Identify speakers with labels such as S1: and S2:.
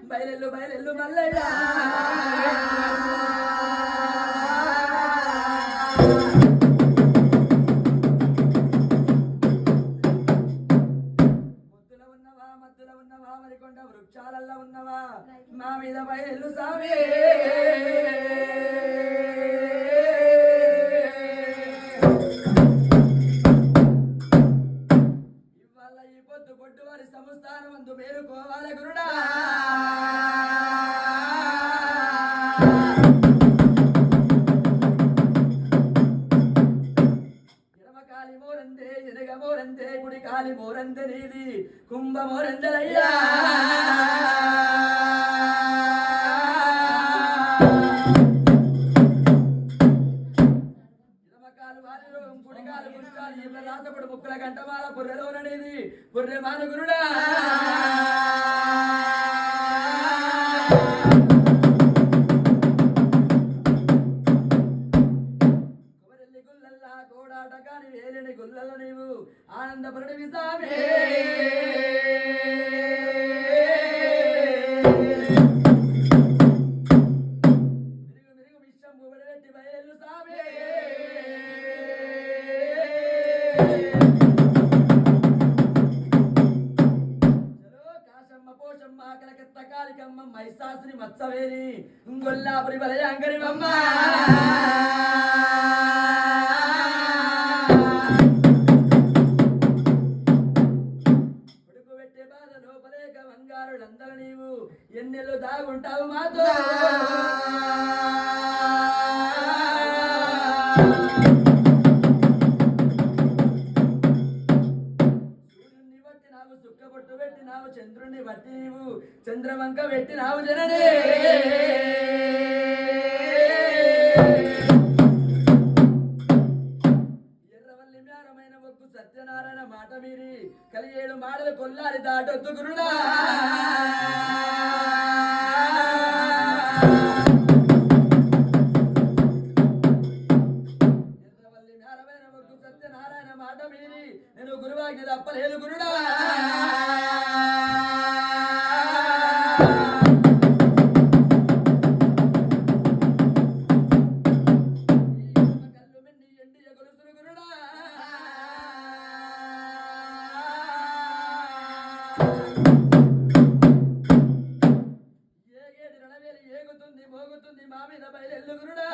S1: బయలు బయలు మల్లయ్య మధ్యలో ఉన్నవా మరికొండ వృక్షాలల్లో ఉన్నవా మా మీద బయలు సామి ఇవాళ ఈ పొద్దు పొట్టు వారి సంస్థానం అందు మేలుకోవాలి గురుడా మోరందే ఎనగ మోరందే గుడి కాలి మోరందే నీది కుంభ మోరందరయ్యా ఇరమకాలు వారిలో గుడికాలు గుడికాలు ఇళ్ళ రాతపడు ముక్కుల గంటమాల పుర్రెలోననేది పుర్రె మానుగురుడా కోడాటకాని వేలిని గుల్లలో నీవు ఆనందపరుడి విసామే మిరుగు మిరుగు విషం బుబడబెట్టి బయలు సామే చలో కాశమ్మ పోషమ్మ కలకత్త కాలికమ్మ మైసాసుని మత్సవేరి గొల్లాపురి బలయాంకరి మమ్మ బంగారులందరూ నీవు ఎన్నెళ్ళు దాగుంటావు మాతో సూర్యుని బట్టి నావు చుక్కబొట్టు పెట్టినావు చంద్రుణ్ణి బట్టి నీవు చంద్రవంక పెట్టినావు జననే సత్యనారాయణ మాట మీరి కలిగేడు మాటలు కొల్లారి దాటొద్దు గురుడా ఎర్రవల్లి మేరమైన మొక్కు సత్యనారాయణ మాట మీరి నేను గురువాజ్ఞ తప్పలేదు గురుడా ఏగుతుంది మోగుతుంది మా మీద బయలు గురుడా